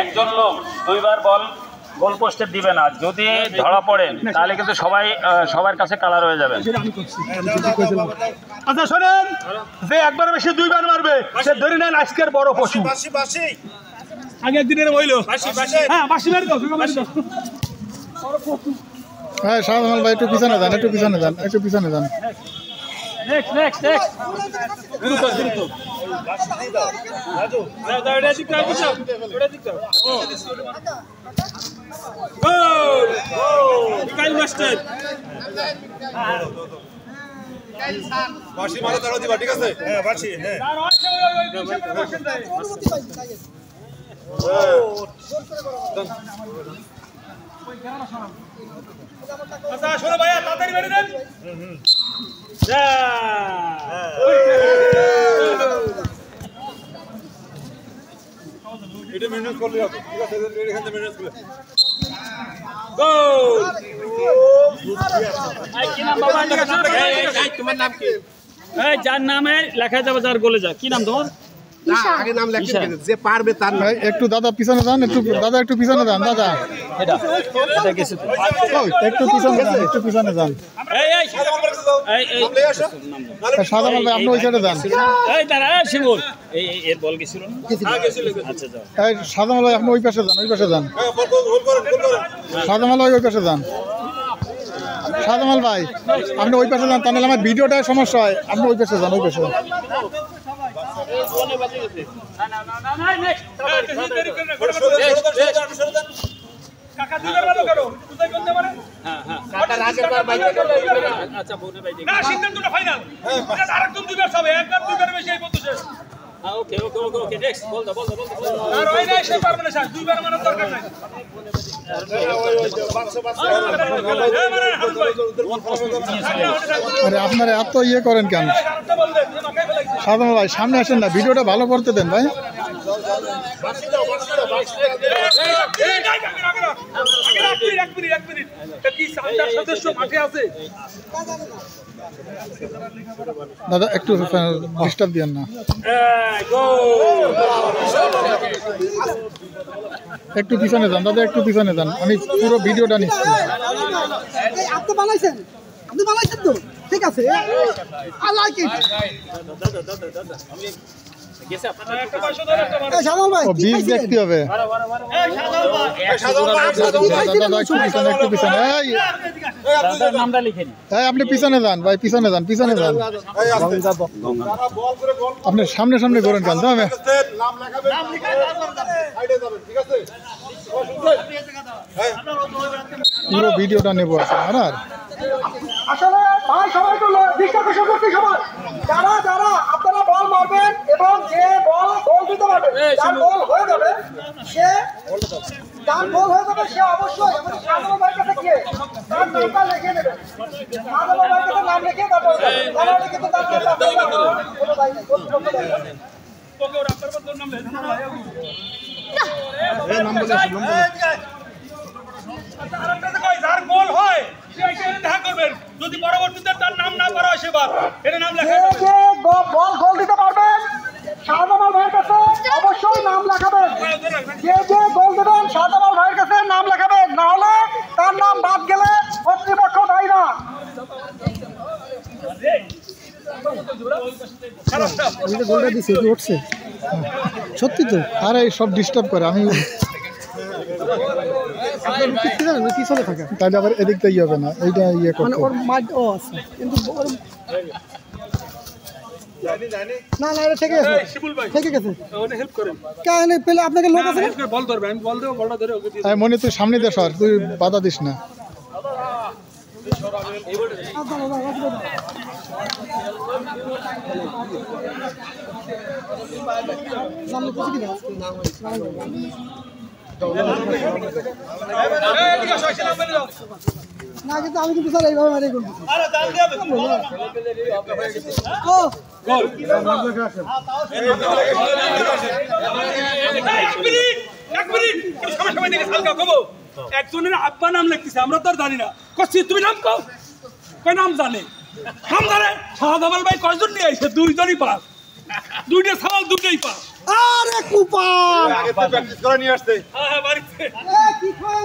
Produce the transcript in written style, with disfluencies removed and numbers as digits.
একজন লোক দুইবার বল গোল পোস্টে দিবে না, যদি ধরা পড়েন তাহলে কিন্তু সবার কাছে কালার হয়ে যাবে। আচ্ছা শোনেন, যে একবার বেশি দুইবার মারবে সে ধরে নেন আজকের বড় পশু। আগের দিনের হইলো হ্যাঁ বাসি মারি দাও। হ্যাঁ শাহজামাল ভাই একটু পিছনে যান, একটু পিছনে যান, একটু পিছনে যান। বাসি মারা তারা দিবা, ঠিক আছে? হ্যাঁ বাসি, হ্যাঁ আচ্ছা শোনো ভাইয়া তাড়াতাড়ি বেরিয়ে দেন। এটা মেনটেন করলে হবে, ঠিক আছে? এখান থেকে মেনটেন করলে গোল। তোমার নাম কি? যার নামে লেখা যাবে, যার গোলে যা। কি নাম তোমার? আগে নাম লেখা যে পারবে তার নাম। একটু দাদা পিছনে যান, একটু দাদা একটু পিছনে যান, দাদা এটা গেছে তো। একটু পিছনে যান, একটু পিছনে যান। শাহজামাল ভাই আপনি ওই সাইডে যান। শিমুল এর বল গেছিল না? আচ্ছা যাও। শাহজামাল ভাই আপনি ওই পাশে যান, ওই পাশে যান। শাহজামাল ভাই ওই পাশে যান। শাহজামাল ভাই আপনি ওই পাশে যান, তাহলে আমার ভিডিওটায় সমস্যা হয়। আপনি ওই পাশে যান, ওই পাশে। কাকা দুইবার ভালো করো, কোথায় করতে পারে? কাকা রাগেরবার বাইতে গেল আচ্ছা বোনে ভাই না সিদ্ধান্তটা ফাইনাল। আরেকজন দুইবার হবে, একবার দুইবার বেশি এই পর্যন্ত শেষ। ওকে ওকে ওকে ওকে নেক্সট বল দাও। আর ওই নাই সে পারবে না স্যার, দুইবার মারার দরকার নাই। আরে আপনারা এত ইয়ে করেন কেন? শাহজামাল ভাই সামনে আসেন না, ভিডিওটা ভালো করতে দেন ভাই। দাদা একটু ডিস্টার্ব দিয়েন না, একটু পিছনে যান দাদা, একটু পিছনে যান। আমি পুরো ভিডিওটা নিচ্ছি। আপনি বানাইছেন তো ঠিক আছে, আই লাইক ইট। বীজ দেখতে হবে। একটু পিছনে নামটা লিখে নি। আপনি পিছনে যান ভাই, পিছনে যান, পিছনে যান। আপনি সামনে সামনে করেন কেন? নাম লেখাবেন, ঠিক আছে? পুরো ভিডিওটা নেবো আপনার। আসলে ভাই সবাই তো দৃষ্টাকর্ষণ করতে সবাই যারা যারা আপনারা বল মারবেন এবং যে বল গোল দিতে পারবে, যার গোল হয়ে যাবে সে অবশ্যই শাহজামাল ভাইয়ের কাছে গিয়ে তার নামটা লিখে নেবে। শাহজামাল ভাইয়ের কাছে নাম লিখে তারপর তাহলে কিন্তু তার কোনো দায় নেই, কোনো দায় নেই। যার গোল হয় দেখা করবেন, যদি পরবর্তীতে তার নাম না করা হয় সেবার এটা নাম লেখা। যে বল গোল দিতে পারবেন শাহজামাল ভাইয়ের কাছে অবশ্যই নাম লেখাবেন। যে গোল দেবেন শাহজামাল ভাইয়ের কাছে নাম লেখাবেন, না হলে তার নাম বাদ গেলে কর্তৃপক্ষ দায়ী না। গোলটা দিচ্ছে উঠছে সত্যি তো। আরে সব ডিস্টার্ব করে, আমি পিছনে থাকে তাহলে আবার এদিকটা ইয়ে হবে না, এইটা ইয়ে করতে ওর মাঠ ও আছে কিন্তু না না এটা ঠিক আছে, ঠিক আছে হেল্প করেন কেন পেলে আপনাকে লোক আছে বল ধরবে, আমি বল দেব, বলটা ধরে ওকে দিয়ে। মনে তুই সামনে দে সর, তুই বাধা দিস না। না কিন্তু আমি কিন্তু স্যার এইভাবে মারি করবো। একজনের আব্বা নাম লিখতেছে, আমরা তো আর জানি না। তুমি নাম কও, কয় নাম জানে সামনে শাহজামাল ভাই কয়জন নিয়ে আইছে? দুইজনই পাস, দুইটা সওয়াল দুটোই পাস। আরে কুপার আগে তো প্র্যাকটিস করে নিয়ে আসছে হ্যাঁ বাড়িতে কি খাওয়া